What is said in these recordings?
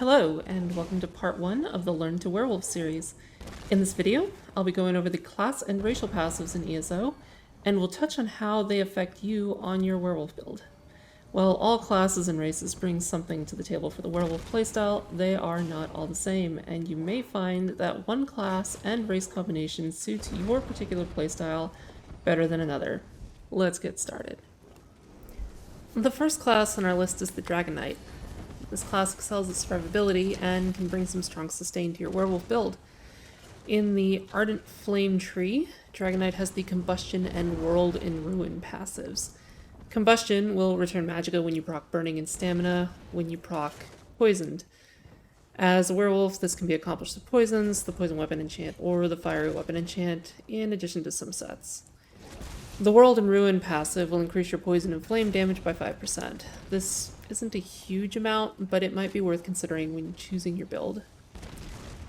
Hello, and welcome to part 1 of the Learn to Werewolf series. In this video, I'll be going over the class and racial passives in ESO, and we'll touch on how they affect you on your werewolf build. While all classes and races bring something to the table for the werewolf playstyle, they are not all the same, and you may find that one class and race combination suits your particular playstyle better than another. Let's get started. The first class on our list is the Dragonite. This class excels at survivability and can bring some strong sustain to your werewolf build. In the Ardent Flame tree, Dragonite has the Combustion and World in Ruin passives. Combustion will return magicka when you proc Burning and Stamina, when you proc Poisoned. As a werewolf, this can be accomplished with poisons, the Poison Weapon enchant, or the Fiery Weapon enchant, in addition to some sets. The World in Ruin passive will increase your poison and flame damage by 5%. This isn't a huge amount, but it might be worth considering when choosing your build.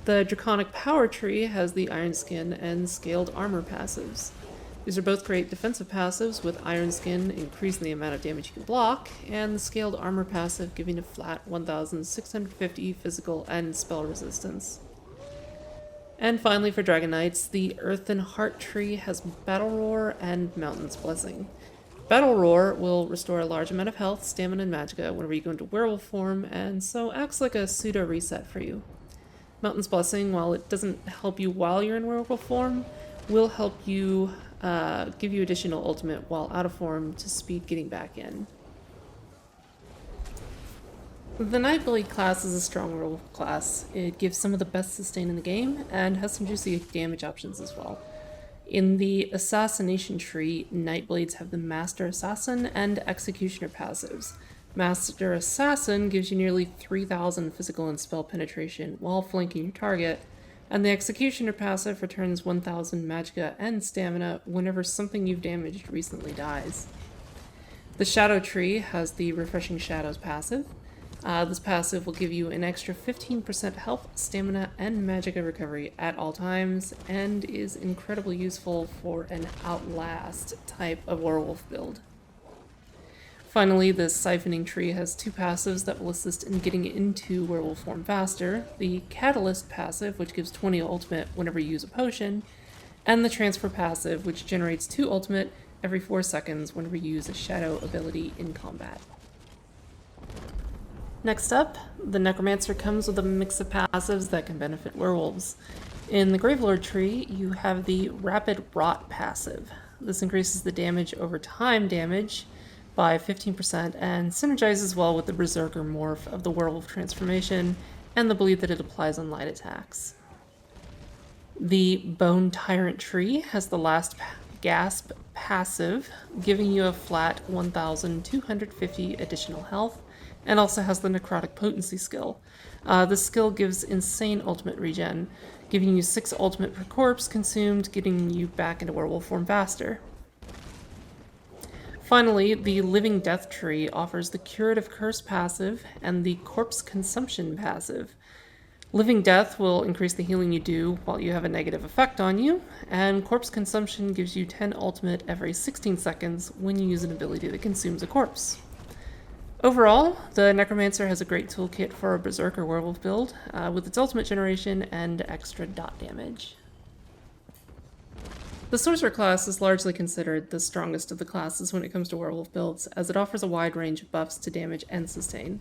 The Draconic Power tree has the Iron Skin and Scaled Armor passives. These are both great defensive passives, with Iron Skin increasing the amount of damage you can block, and the Scaled Armor passive giving a flat 1,650 physical and spell resistance. And finally for Dragonites, the Earth and Heart tree has Battle Roar and Mountain's Blessing. Battle Roar will restore a large amount of health, stamina, and magicka whenever you go into werewolf form, and so acts like a pseudo reset for you. Mountain's Blessing, while it doesn't help you while you're in werewolf form, will help you give you additional ultimate while out of form to speed getting back in. The Nightblade class is a strong werewolf class. It gives some of the best sustain in the game, and has some juicy damage options as well. In the Assassination tree, Nightblades have the Master Assassin and Executioner passives. Master Assassin gives you nearly 3,000 physical and spell penetration while flanking your target, and the Executioner passive returns 1,000 magicka and stamina whenever something you've damaged recently dies. The Shadow tree has the Refreshing Shadows passive. This passive will give you an extra 15% health, stamina, and magicka recovery at all times, and is incredibly useful for an Outlast type of werewolf build. Finally, the Siphoning tree has two passives that will assist in getting into werewolf form faster: the Catalyst passive, which gives 20 ultimate whenever you use a potion, and the Transfer passive, which generates 2 ultimate every 4 seconds whenever you use a shadow ability in combat. Next up, the Necromancer comes with a mix of passives that can benefit werewolves. In the Gravelord tree, you have the Rapid Rot passive. This increases the damage over time damage by 15% and synergizes well with the Berserker morph of the werewolf transformation and the bleed that it applies on light attacks. The Bone Tyrant tree has the Last Gasp passive, giving you a flat 1,250 additional health, and also has the Necrotic Potency skill. This skill gives insane ultimate regen, giving you 6 ultimate per corpse consumed, getting you back into werewolf form faster. Finally, the Living Death tree offers the Curative Curse passive and the Corpse Consumption passive. Living Death will increase the healing you do while you have a negative effect on you, and Corpse Consumption gives you 10 ultimate every 16 seconds when you use an ability that consumes a corpse. Overall, the Necromancer has a great toolkit for a Berserker werewolf build, with its ultimate generation and extra dot damage. The Sorcerer class is largely considered the strongest of the classes when it comes to werewolf builds, as it offers a wide range of buffs to damage and sustain.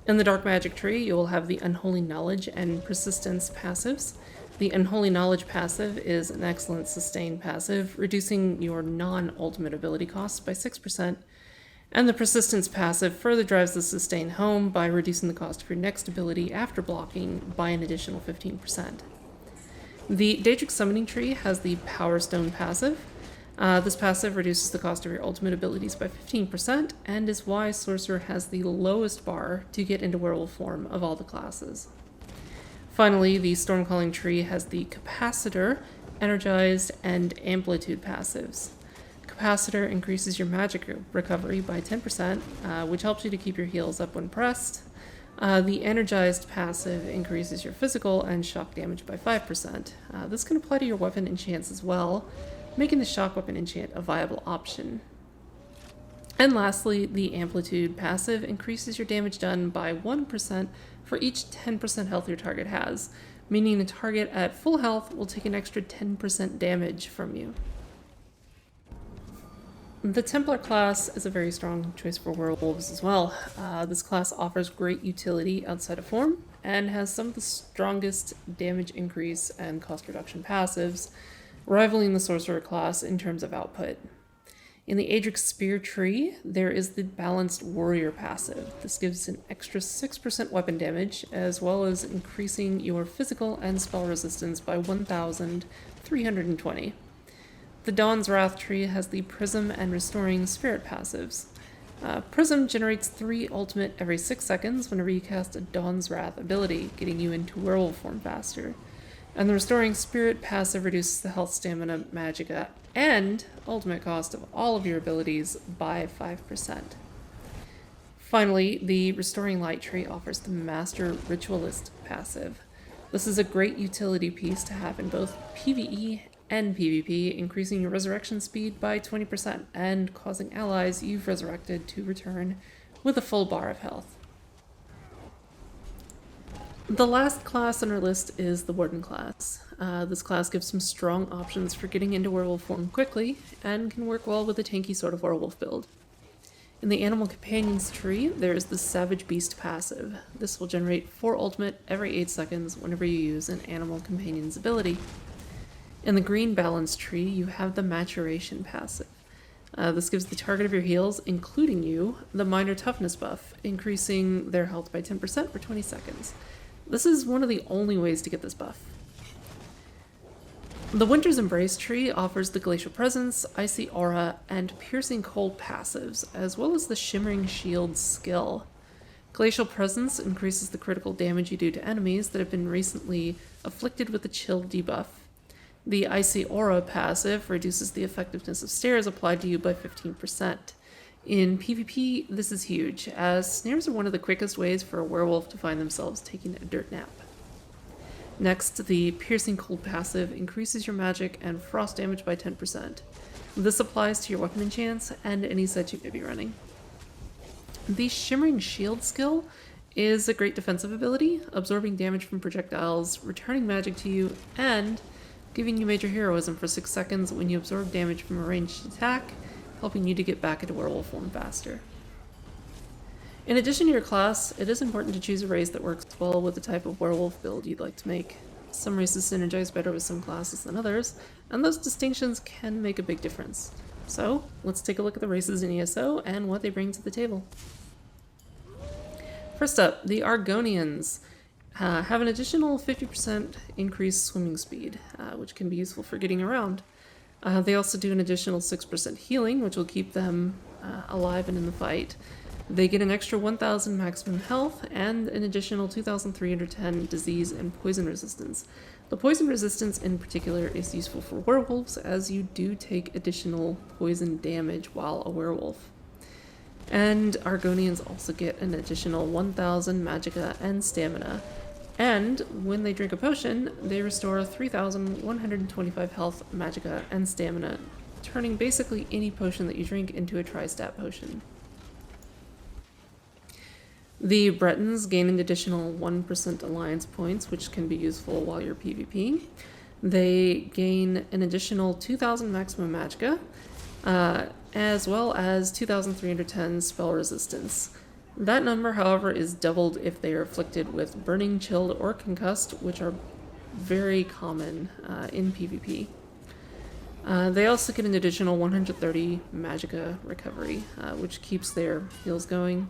In the Dark Magic tree, you will have the Unholy Knowledge and Persistence passives. The Unholy Knowledge passive is an excellent sustain passive, reducing your non-ultimate ability costs by 6%, and the Persistence passive further drives the sustain home by reducing the cost of your next ability after blocking by an additional 15%. The Daedric Summoning tree has the Power Stone passive. This passive reduces the cost of your ultimate abilities by 15%, and is why Sorcerer has the lowest bar to get into werewolf form of all the classes. Finally, the Stormcalling tree has the Capacitor, Energized, and Amplitude passives. Capacitor increases your magic recovery by 10%, which helps you to keep your heals up when pressed. The Energized passive increases your physical and shock damage by 5%. This can apply to your weapon enchants as well, making the shock weapon enchant a viable option. And lastly, the Amplitude passive increases your damage done by 1% for each 10% health your target has, meaning a target at full health will take an extra 10% damage from you. The Templar class is a very strong choice for werewolves as well. This class offers great utility outside of form and has some of the strongest damage increase and cost reduction passives, rivaling the Sorcerer class in terms of output. In the Adric Spear tree, there is the Balanced Warrior passive. This gives an extra 6% weapon damage, as well as increasing your physical and spell resistance by 1,320. The Dawn's Wrath tree has the Prism and Restoring Spirit passives. Prism generates 3 ultimate every 6 seconds whenever you cast a Dawn's Wrath ability, getting you into werewolf form faster. And the Restoring Spirit passive reduces the health, stamina, magicka, and ultimate cost of all of your abilities by 5%. Finally, the Restoring Light tree offers the Master Ritualist passive. This is a great utility piece to have in both PvE and PvP, increasing your resurrection speed by 20% and causing allies you've resurrected to return with a full bar of health. The last class on our list is the Warden class. This class gives some strong options for getting into werewolf form quickly and can work well with a tanky sort of werewolf build. In the Animal Companions tree, there is the Savage Beast passive. This will generate 4 ultimate every 8 seconds whenever you use an Animal Companion's ability. In the Green Balance tree, you have the Maturation passive. This gives the target of your heals, including you, the Minor Toughness buff, increasing their health by 10% for 20 seconds. This is one of the only ways to get this buff. The Winter's Embrace tree offers the Glacial Presence, Icy Aura, and Piercing Cold passives, as well as the Shimmering Shield skill. Glacial Presence increases the critical damage you do to enemies that have been recently afflicted with the Chill debuff. The Icy Aura passive reduces the effectiveness of snares applied to you by 15%. In PvP, this is huge, as snares are one of the quickest ways for a werewolf to find themselves taking a dirt nap. Next, the Piercing Cold passive increases your magic and frost damage by 10%. This applies to your weapon enchants and any set you may be running. The Shimmering Shield skill is a great defensive ability, absorbing damage from projectiles, returning magic to you, and giving you major heroism for 6 seconds when you absorb damage from a ranged attack, helping you to get back into werewolf form faster. In addition to your class, it is important to choose a race that works well with the type of werewolf build you'd like to make. Some races synergize better with some classes than others, and those distinctions can make a big difference. So, let's take a look at the races in ESO and what they bring to the table. First up, the Argonians have an additional 50% increased swimming speed, which can be useful for getting around. They also do an additional 6% healing, which will keep them alive and in the fight. They get an extra 1,000 maximum health and an additional 2,310 disease and poison resistance. The poison resistance in particular is useful for werewolves, as you do take additional poison damage while a werewolf. And Argonians also get an additional 1,000 magicka and stamina. And when they drink a potion, they restore 3,125 health, magicka, and stamina, turning basically any potion that you drink into a tri-stat potion. The Bretons gain an additional 1% alliance points, which can be useful while you're PvP. They gain an additional 2,000 maximum magicka, as well as 2,310 spell resistance. That number, however, is doubled if they are afflicted with burning, chilled, or concussed, which are very common in PvP. They also get an additional 130 magicka recovery, which keeps their heals going,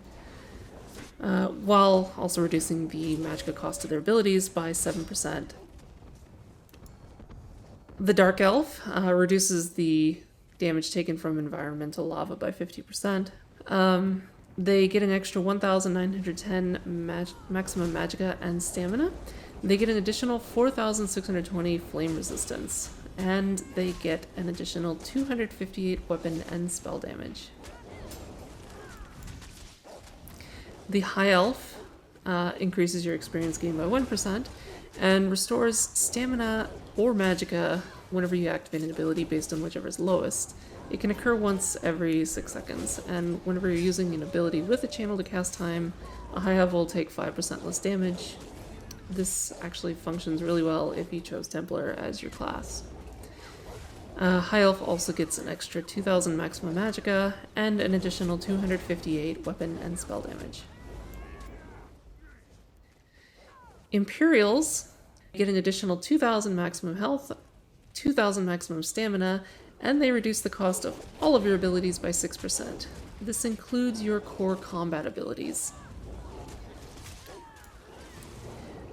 while also reducing the magicka cost of their abilities by 7%. The Dark Elf reduces the damage taken from environmental lava by 50%. They get an extra 1,910 maximum magicka and stamina. They get an additional 4,620 flame resistance. And they get an additional 258 weapon and spell damage. The High Elf increases your experience gain by 1% and restores stamina or magicka whenever you activate an ability based on whichever is lowest. It can occur once every 6 seconds, and whenever you're using an ability with a channel to cast time, A high elf will take 5% less damage. This actually functions really well if you chose Templar as your class. High elf also gets an extra 2000 maximum magicka and an additional 258 weapon and spell damage. Imperials get an additional 2000 maximum health, 2000 maximum stamina, and they reduce the cost of all of your abilities by 6%. This includes your core combat abilities.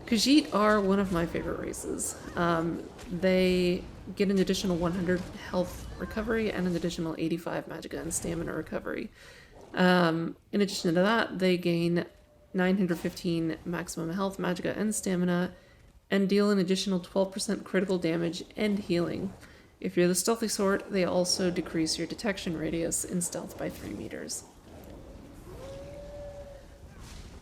Khajiit are one of my favorite races. They get an additional 100 health recovery and an additional 85 magicka and stamina recovery. In addition to that, they gain 915 maximum health, magicka, and stamina, and deal an additional 12% critical damage and healing. If you're the stealthy sort, they also decrease your detection radius in stealth by 3 meters.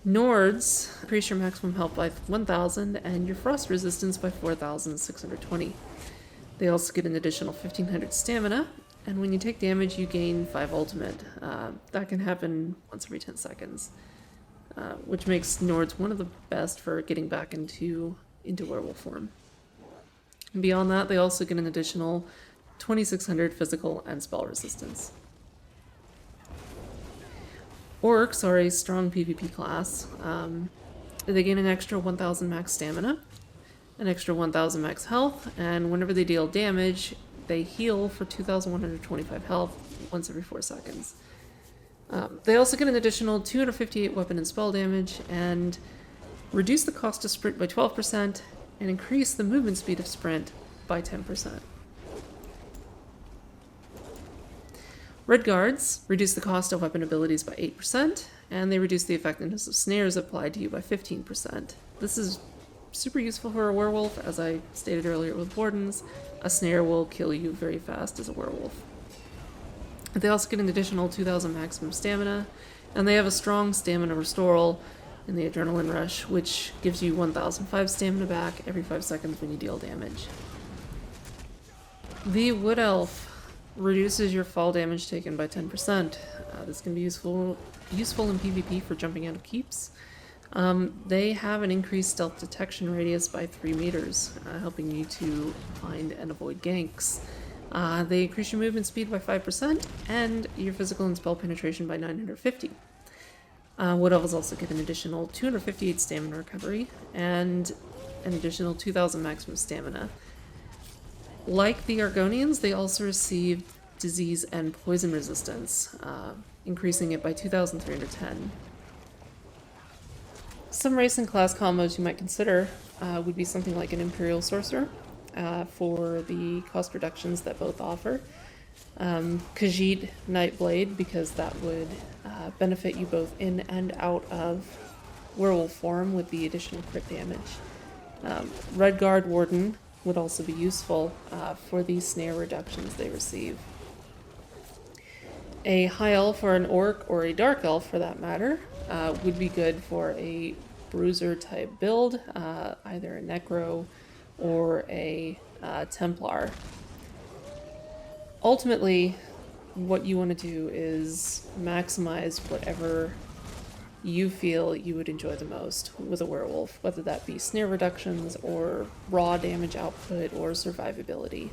Nords increase your maximum health by 1000 and your frost resistance by 4620. They also get an additional 1500 stamina, and when you take damage, you gain 5 ultimate. That can happen once every 10 seconds, which makes Nords one of the best for getting back into werewolf form. And beyond that, they also get an additional 2600 physical and spell resistance. Orcs are a strong PvP class. They gain an extra 1000 max stamina, an extra 1000 max health, and whenever they deal damage, they heal for 2125 health once every 4 seconds. They also get an additional 258 weapon and spell damage, and reduce the cost of sprint by 12%, and increase the movement speed of sprint by 10%. Red Guards reduce the cost of weapon abilities by 8%, and they reduce the effectiveness of snares applied to you by 15%. This is super useful for a werewolf. As I stated earlier with Wardens, a snare will kill you very fast as a werewolf. They also get an additional 2000 maximum stamina, and they have a strong stamina restoral in the Adrenaline Rush, which gives you 1005 stamina back every 5 seconds when you deal damage. The Wood Elf reduces your fall damage taken by 10%. This can be useful in PvP for jumping out of keeps. They have an increased stealth detection radius by 3 meters, helping you to find and avoid ganks. They increase your movement speed by 5% and your physical and spell penetration by 950. Wood Elves also get an additional 258 stamina recovery and an additional 2000 maximum stamina. Like the Argonians, they also receive disease and poison resistance, increasing it by 2310. Some race and class combos you might consider would be something like an Imperial Sorcerer for the cost reductions that both offer. Khajiit Nightblade, because that would benefit you both in and out of werewolf form with the additional crit damage. Red Guard Warden would also be useful for the snare reductions they receive. A high elf or an orc, or a dark elf for that matter, would be good for a bruiser type build, either a necro or a Templar. Ultimately, what you want to do is maximize whatever you feel you would enjoy the most with a werewolf, whether that be snare reductions or raw damage output or survivability.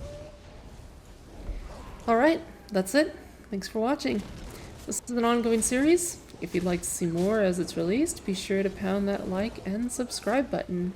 Alright, that's it. Thanks for watching. This is an ongoing series. If you'd like to see more as it's released, be sure to pound that like and subscribe button.